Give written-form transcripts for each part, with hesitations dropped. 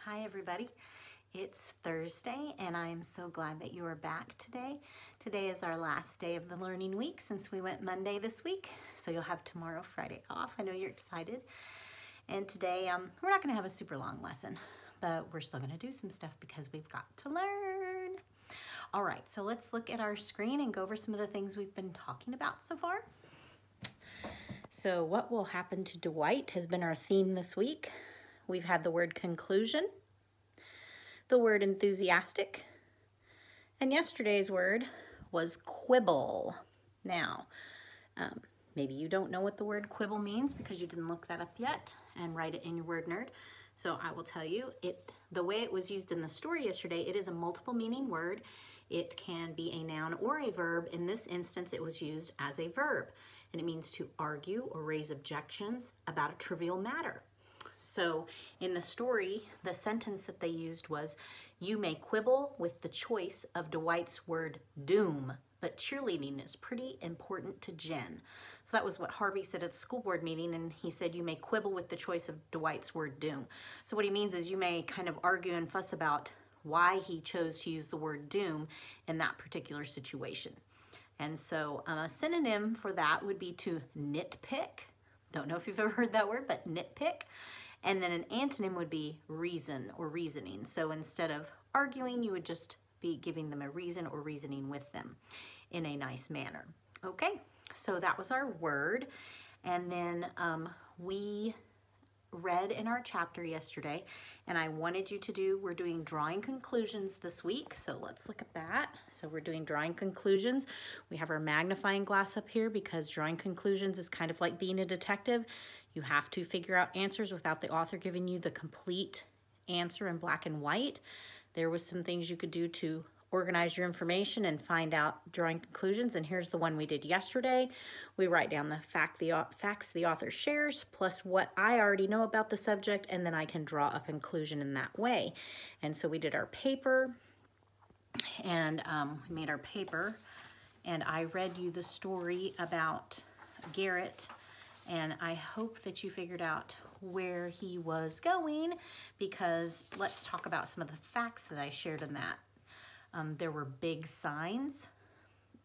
Hi everybody, it's Thursday and I'm so glad that you are back today. Today is our last day of the learning week since we went Monday this week, so you'll have tomorrow, Friday off. I know you're excited. And today we're not going to have a super long lesson, but we're still going to do some stuff because we've got to learn. All right, so let's look at our screen and go over some of the things we've been talking about so far. So what will happen to Dwight has been our theme this week. We've had the word conclusion, the word enthusiastic, and yesterday's word was quibble. Now, maybe you don't know what the word quibble means because you didn't look that up yet and write it in your word nerd. So I will tell you, the way it was used in the story yesterday, it is a multiple meaning word. It can be a noun or a verb. In this instance, it was used as a verb, and it means to argue or raise objections about a trivial matter. So in the story, the sentence that they used was, "You may quibble with the choice of Dwight's word doom, but cheerleading is pretty important to Jen." So that was what Harvey said at the school board meeting, and he said, "You may quibble with the choice of Dwight's word doom." So what he means is you may kind of argue and fuss about why he chose to use the word doom in that particular situation. And so a synonym for that would be to nitpick. Don't know if you've ever heard that word, but nitpick. And then an antonym would be reason or reasoning. So instead of arguing, you would just be giving them a reason or reasoning with them in a nice manner. Okay, so that was our word. And then we read in our chapter yesterday, and I wanted you to we're doing drawing conclusions this week. So let's look at that. So we're doing drawing conclusions. We have our magnifying glass up here because drawing conclusions is kind of like being a detective. You have to figure out answers without the author giving you the complete answer in black and white. There was some things you could do to organize your information and find out drawing conclusions, and here's the one we did yesterday. We write down the facts the author shares plus what I already know about the subject, and then I can draw a conclusion in that way. And so we did our paper, and we made our paper, and I read you the story about Garrett, and I hope that you figured out where he was going, because let's talk about some of the facts that I shared in that. There were big signs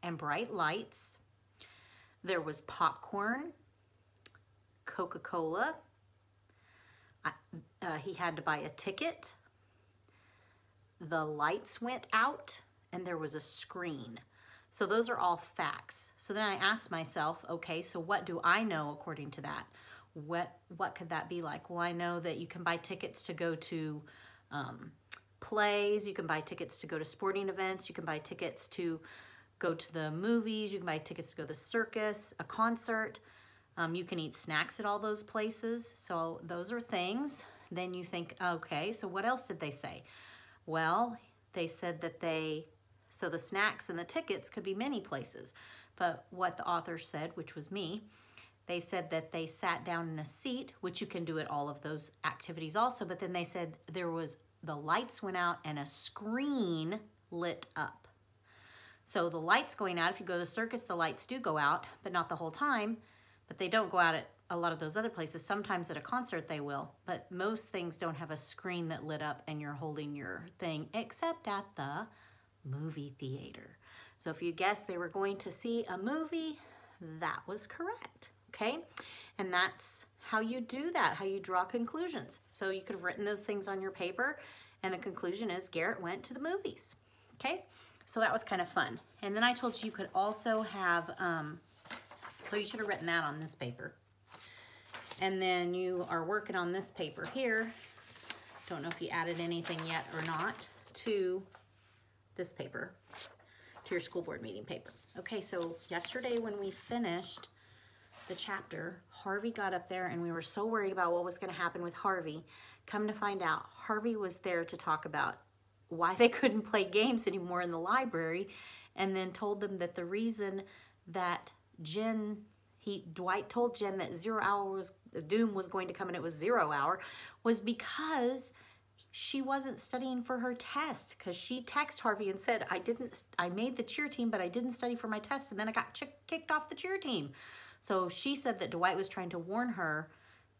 and bright lights. There was popcorn, Coca-Cola. He had to buy a ticket. The lights went out and there was a screen. So those are all facts. So then I asked myself, okay, so what do I know according to that? What could that be like? Well, I know that you can buy tickets to go to plays, you can buy tickets to go to sporting events, you can buy tickets to go to the movies, you can buy tickets to go to the circus, a concert, you can eat snacks at all those places. So those are things. Then you think, okay, so what else did they say? Well, they said that so the snacks and the tickets could be many places, but what the author said, which was me, they said that they sat down in a seat, which you can do at all of those activities also, but then they said the lights went out and a screen lit up. So the lights going out, if you go to the circus, the lights do go out, but not the whole time, but they don't go out at a lot of those other places. Sometimes at a concert they will, but most things don't have a screen that lit up and you're holding your thing, except at the movie theater. So if you guessed they were going to see a movie, that was correct, okay? And that's how you do that, how you draw conclusions. So you could have written those things on your paper, and the conclusion is Garrett went to the movies, okay? So that was kind of fun. And then I told you could also have, so you should have written that on this paper. And then you are working on this paper here. Don't know if you added anything yet or not to this paper, to your school board meeting paper. Okay, so yesterday when we finished the chapter, Harvey got up there and we were so worried about what was going to happen with Harvey. Come to find out, Harvey was there to talk about why they couldn't play games anymore in the library, and then told them that the reason that Dwight told Jen that 0 hour doom was going to come and it was 0 hour was because she wasn't studying for her test, because she texted Harvey and said, I made the cheer team, but I didn't study for my test, and then I got kicked off the cheer team. So she said that Dwight was trying to warn her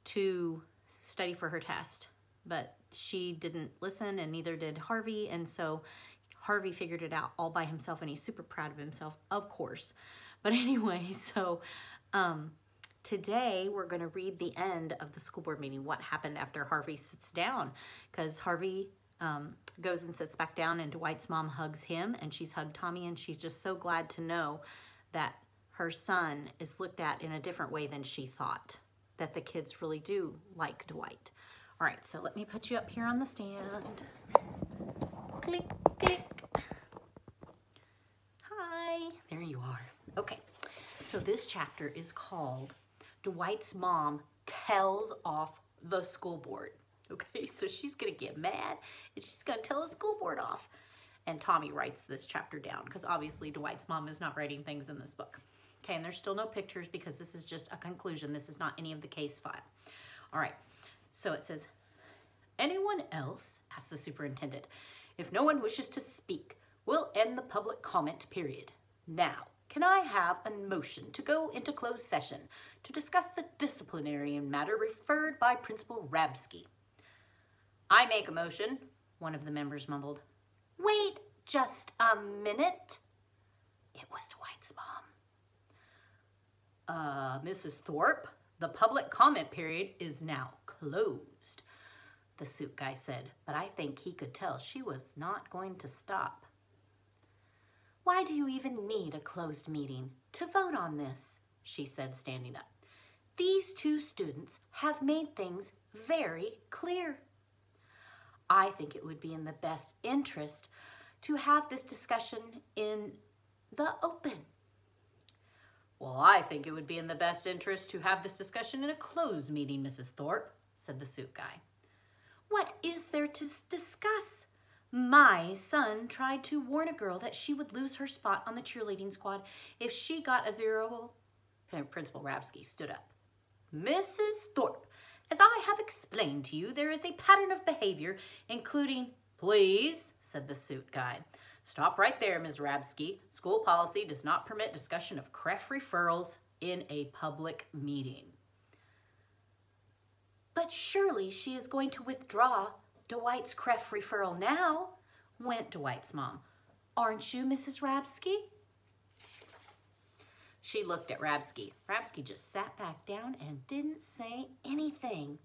to study for her test. but she didn't listen, and neither did Harvey. And so Harvey figured it out all by himself, and he's super proud of himself, of course. But anyway, so today we're going to read the end of the school board meeting, what happened after Harvey sits down, because Harvey goes and sits back down, and Dwight's mom hugs him, and she's hugged Tommy, and she's just so glad to know that her son is looked at in a different way than she thought, that the kids really do like Dwight. All right, so let me put you up here on the stand. Click, click. Hi, there you are. Okay, so this chapter is called Dwight's Mom Tells Off the School Board. Okay, so she's gonna get mad and she's gonna tell the school board off. And Tommy writes this chapter down because obviously Dwight's mom is not writing things in this book. Okay, and there's still no pictures because this is just a conclusion. This is not any of the case file. All right, so it says, anyone else? Asked the superintendent. If no one wishes to speak, we'll end the public comment period. Now, can I have a motion to go into closed session to discuss the disciplinary matter referred by Principal Rabsky? I make a motion, one of the members mumbled. Wait just a minute. It was Dwight's mom. Mrs. Thorpe, the public comment period is now closed, the suit guy said, but I think he could tell she was not going to stop. Why do you even need a closed meeting to vote on this? She said, standing up. These two students have made things very clear. I think it would be in the best interest to have this discussion in the open. Well, I think it would be in the best interest to have this discussion in a closed meeting, Mrs. Thorpe, said the suit guy. What is there to discuss? My son tried to warn a girl that she would lose her spot on the cheerleading squad if she got a 0. Principal Rabsky stood up. Mrs. Thorpe, as I have explained to you, there is a pattern of behavior, including... Please, said the suit guy. Stop right there, Ms. Rabsky. School policy does not permit discussion of CREF referrals in a public meeting. But surely she is going to withdraw Dwight's CREF referral now, went Dwight's mom. Aren't you, Mrs. Rabsky? She looked at Rabsky. Rabsky just sat back down and didn't say anything.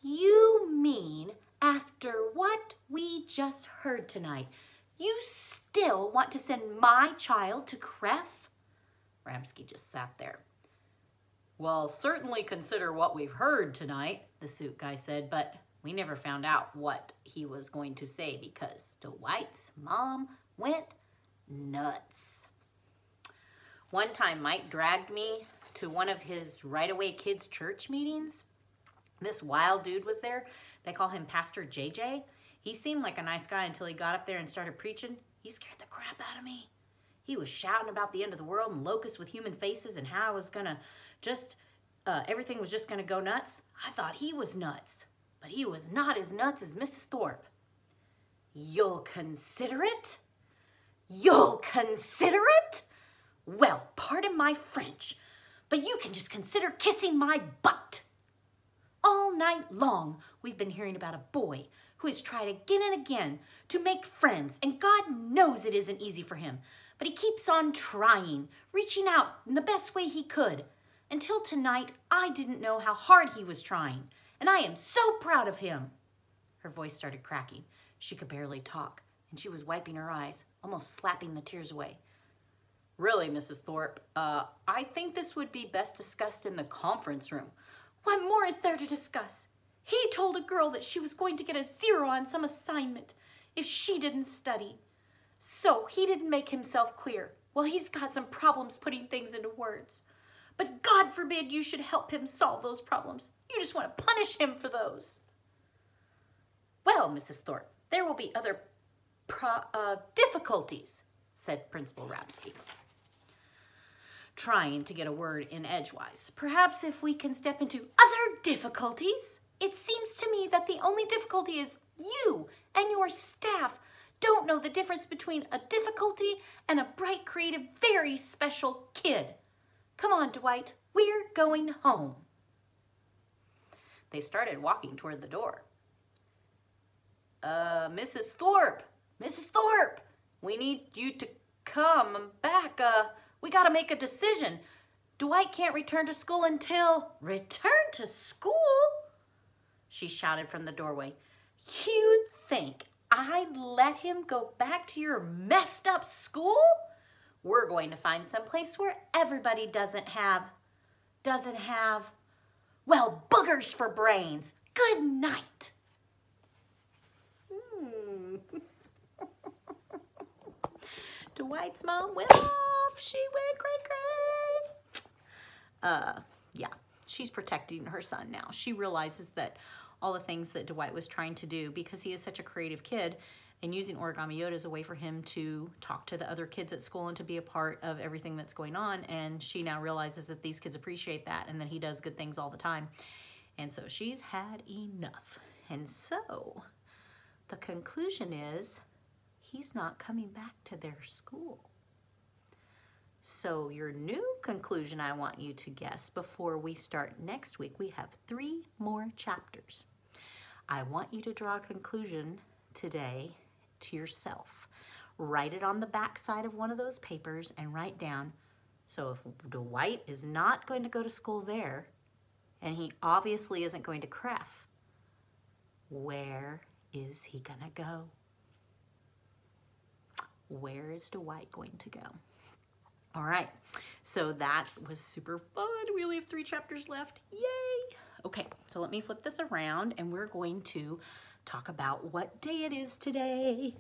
You mean after what we just heard tonight, you still want to send my child to CREF? Rabsky just sat there. Well, certainly consider what we've heard tonight, the suit guy said, but we never found out what he was going to say because Dwight's mom went nuts. One time, Mike dragged me to one of his Right Away Kids church meetings. This wild dude was there. They call him Pastor JJ. He seemed like a nice guy until he got up there and started preaching. He scared the crap out of me. He was shouting about the end of the world and locusts with human faces and how I was gonna just, everything was just gonna go nuts. I thought he was nuts, but he was not as nuts as Mrs. Thorpe. You'll consider it? You'll consider it? Well, pardon my French, but you can just consider kissing my butt. All night long, we've been hearing about a boy who has tried again and again to make friends, and God knows it isn't easy for him, but he keeps on trying, reaching out in the best way he could. Until tonight, I didn't know how hard he was trying, and I am so proud of him. Her voice started cracking. She could barely talk, and she was wiping her eyes, almost slapping the tears away. Really, Mrs. Thorpe, I think this would be best discussed in the conference room. What more is there to discuss? He told a girl that she was going to get a 0 on some assignment if she didn't study. So he didn't make himself clear. Well, he's got some problems putting things into words. But God forbid you should help him solve those problems. You just want to punish him for those. Well, Mrs. Thorpe, there will be other difficulties, said Principal Rabsky, trying to get a word in edgewise. Perhaps if we can step into other difficulties. It seems to me that the only difficulty is you and your staff don't know the difference between a difficulty and a bright, creative, very special kid. Come on, Dwight, we're going home. They started walking toward the door. Mrs. Thorpe, Mrs. Thorpe, we need you to come back. We got to make a decision. Dwight can't return to school until... Return to school? She shouted from the doorway. You think I'd let him go back to your messed up school? We're going to find some place where everybody doesn't have, well, boogers for brains. Good night. Dwight's mom went off. She went cray-cray. Yeah, she's protecting her son now. She realizes that all the things that Dwight was trying to do, because he is such a creative kid, and using Origami Yoda as a way for him to talk to the other kids at school and to be a part of everything that's going on. And she now realizes that these kids appreciate that and that he does good things all the time. And so she's had enough. And so the conclusion is he's not coming back to their school. So your new conclusion I want you to guess before we start next week, we have 3 more chapters. I want you to draw a conclusion today to yourself. Write it on the back side of one of those papers and write down, so if Dwight is not going to go to school there, and he obviously isn't going to Cref, where is he gonna go? Where is Dwight going to go? All right, so that was super fun. We only have 3 chapters left. Yay! Okay, so let me flip this around and we're going to talk about what day it is today.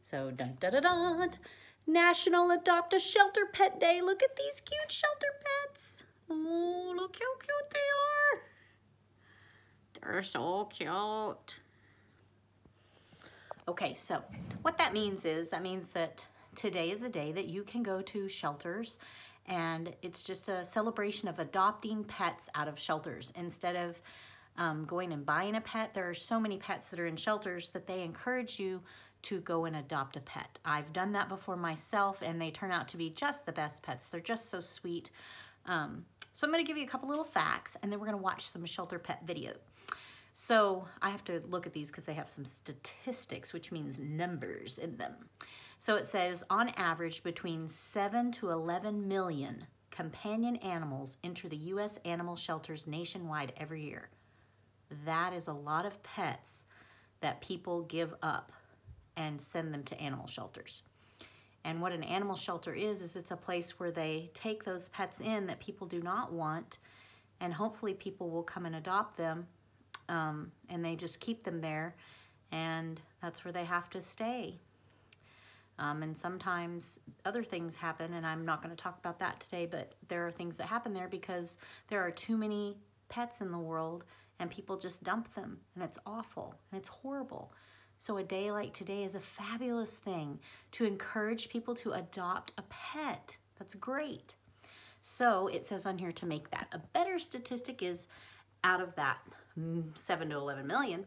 So, dun dun dun dun, National Adopt a Shelter Pet Day. Look at these cute shelter pets. Oh, look how cute they are. They're so cute. Okay, so what that means is, that means that today is a day that you can go to shelters, and it's just a celebration of adopting pets out of shelters. Instead of going and buying a pet, there are so many pets that are in shelters that they encourage you to go and adopt a pet. I've done that before myself, and they turn out to be just the best pets. They're just so sweet. So I'm going to give you a couple little facts, and then we're going to watch some shelter pet video. So I have to look at these because they have some statistics, which means numbers in them. So it says, on average, between 7 to 11 million companion animals enter the U.S. animal shelters nationwide every year. That is a lot of pets that people give up and send them to animal shelters. And what an animal shelter is it's a place where they take those pets in that people do not want, and hopefully people will come and adopt them, and they just keep them there, and that's where they have to stay. And sometimes other things happen, and I'm not going to talk about that today, but there are things that happen there because there are too many pets in the world and people just dump them, and it's awful and it's horrible. So a day like today is a fabulous thing to encourage people to adopt a pet. That's great. So it says on here to make that a better statistic is out of that 7 to 11 million,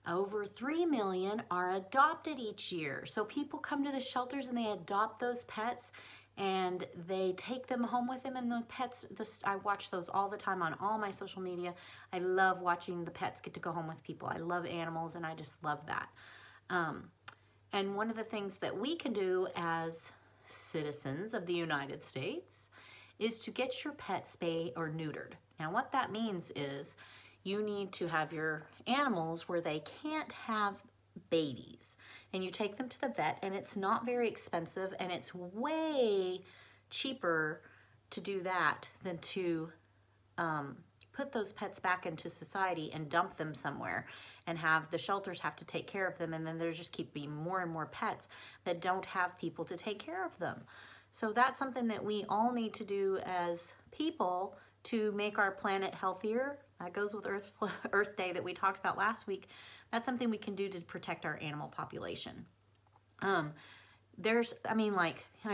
over 3 million are adopted each year. So people come to the shelters and they adopt those pets and they take them home with them, and the pets, I watch those all the time on all my social media. I love watching the pets get to go home with people. I love animals and I just love that. And one of the things that we can do as citizens of the United States is to get your pet spayed or neutered. Now what that means is you need to have your animals where they can't have babies, and you take them to the vet, and it's not very expensive, and it's way cheaper to do that than to put those pets back into society and dump them somewhere and have the shelters have to take care of them, and then there just keep being more and more pets that don't have people to take care of them. So that's something that we all need to do as people to make our planet healthier. That goes with Earth Day that we talked about last week. That's something we can do to protect our animal population. I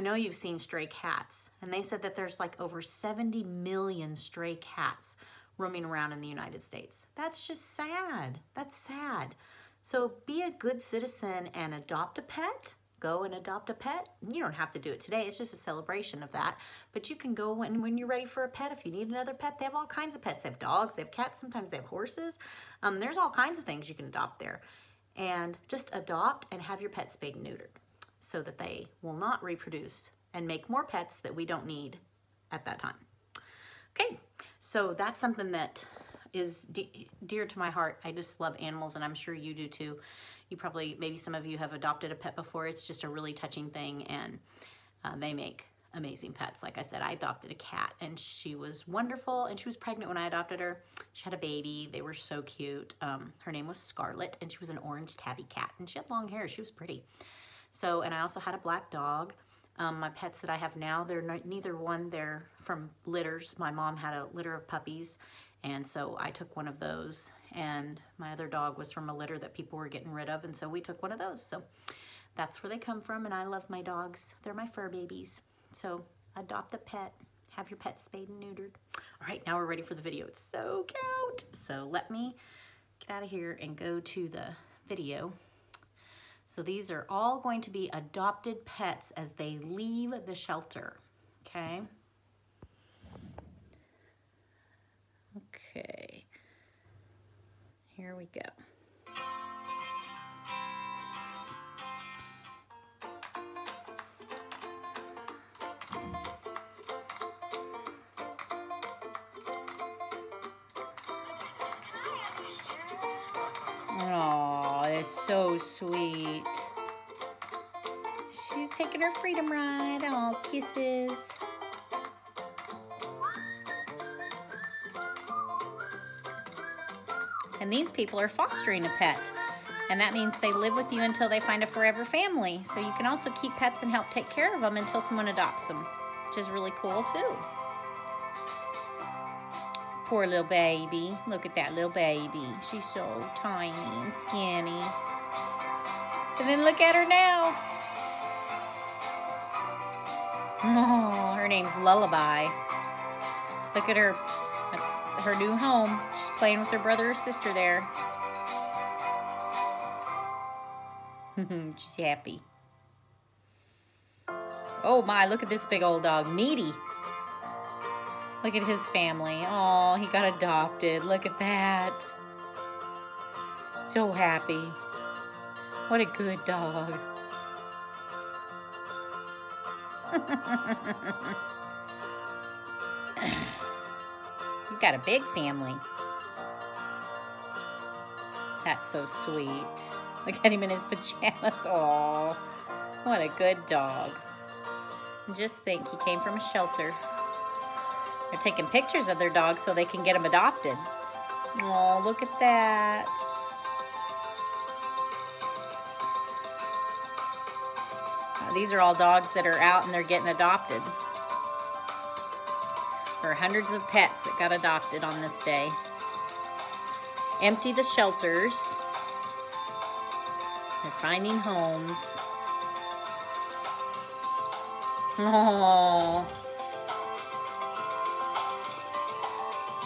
know you've seen stray cats, and they said that there's like over 70 million stray cats roaming around in the United States. That's just sad. That's sad. So be a good citizen and adopt a pet. Go and adopt a pet. You don't have to do it today. It's just a celebration of that. But you can go when you're ready for a pet. If you need another pet, they have all kinds of pets. They have dogs, they have cats, sometimes they have horses. There's all kinds of things you can adopt there. and just adopt and have your pet spayed and neutered so that they will not reproduce and make more pets that we don't need at that time. Okay, so that's something that is dear to my heart. I just love animals, and I'm sure you do too. You probably, maybe some of you have adopted a pet before. It's just a really touching thing, and they make amazing pets. Like I said, I adopted a cat, and she was wonderful, and she was pregnant when I adopted her. She had a baby. They were so cute. Her name was Scarlet, and she was an orange tabby cat, and she had long hair. She was pretty. So, and I also had a black dog. My pets that I have now, they're neither one, they're from litters. My mom had a litter of puppies, and so I took one of those, and my other dog was from a litter that people were getting rid of, and so we took one of those. So that's where they come from, and I love my dogs. They're my fur babies. So adopt a pet, have your pet spayed and neutered. All right, now we're ready for the video. It's so cute. So let me get out of here and go to the video. So these are all going to be adopted pets as they leave the shelter, okay? Okay, here we go. Oh, that's so sweet. She's taking her freedom ride. Oh, kisses. And these people are fostering a pet. And that means they live with you until they find a forever family. So you can also keep pets and help take care of them until someone adopts them, which is really cool too. Poor little baby. Look at that little baby. She's so tiny and skinny. And then look at her now. Oh, her name's Lullaby. Look at her. That's her new home. She's playing with her brother or sister there. She's happy. Oh my, look at this big old dog, Needy. Look at his family. Oh, he got adopted. Look at that. So happy. What a good dog. You've got a big family. That's so sweet. Look at him in his pajamas. Oh, what a good dog. Just think, he came from a shelter. They're taking pictures of their dogs so they can get them adopted. Oh, look at that. These are all dogs that are out and they're getting adopted. There are hundreds of pets that got adopted on this day. Empty the shelters. They're finding homes. Oh.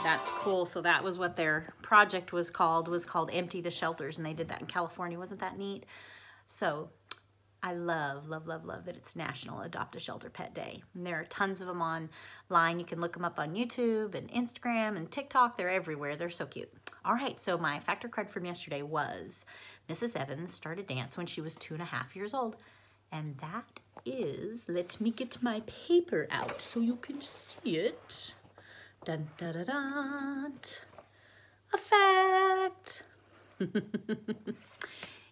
That's cool. So that was what their project was called Empty the Shelters, and they did that in California. Wasn't that neat? So I love, love, love, love that it's National Adopt a Shelter Pet Day. And there are tons of them online. You can look them up on YouTube and Instagram and TikTok. They're everywhere. They're so cute. All right, so my factor card from yesterday was Mrs. Evans started dance when she was 2.5 years old. And that is, let me get my paper out so you can see it. Dun, dun, dun, dun. A fact.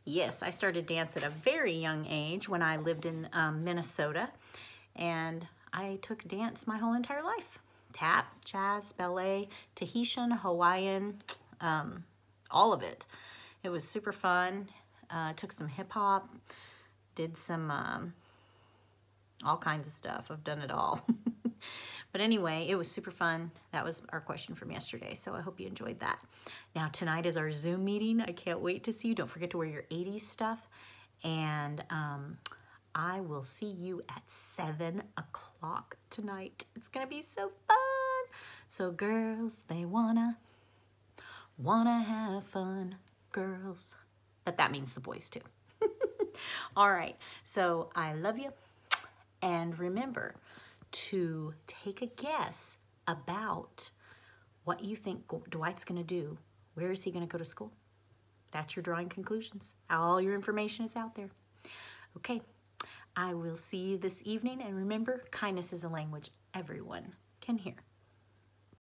Yes, I started dance at a very young age when I lived in Minnesota, and I took dance my whole entire life. Tap, jazz, ballet, Tahitian, Hawaiian, all of it. It was super fun. Took some hip hop, did some all kinds of stuff. I've done it all. But anyway, it was super fun. That was our question from yesterday, so I hope you enjoyed that. Now, tonight is our Zoom meeting. I can't wait to see you. Don't forget to wear your 80s stuff. And I will see you at 7 o'clock tonight. It's going to be so fun. So girls, they wanna have fun, girls. But that means the boys too. All right, so I love you. And remember to take a guess about what you think Dwight's gonna do. Where is he gonna go to school? That's your drawing conclusions. All your information is out there. Okay, I will see you this evening, and remember, kindness is a language everyone can hear.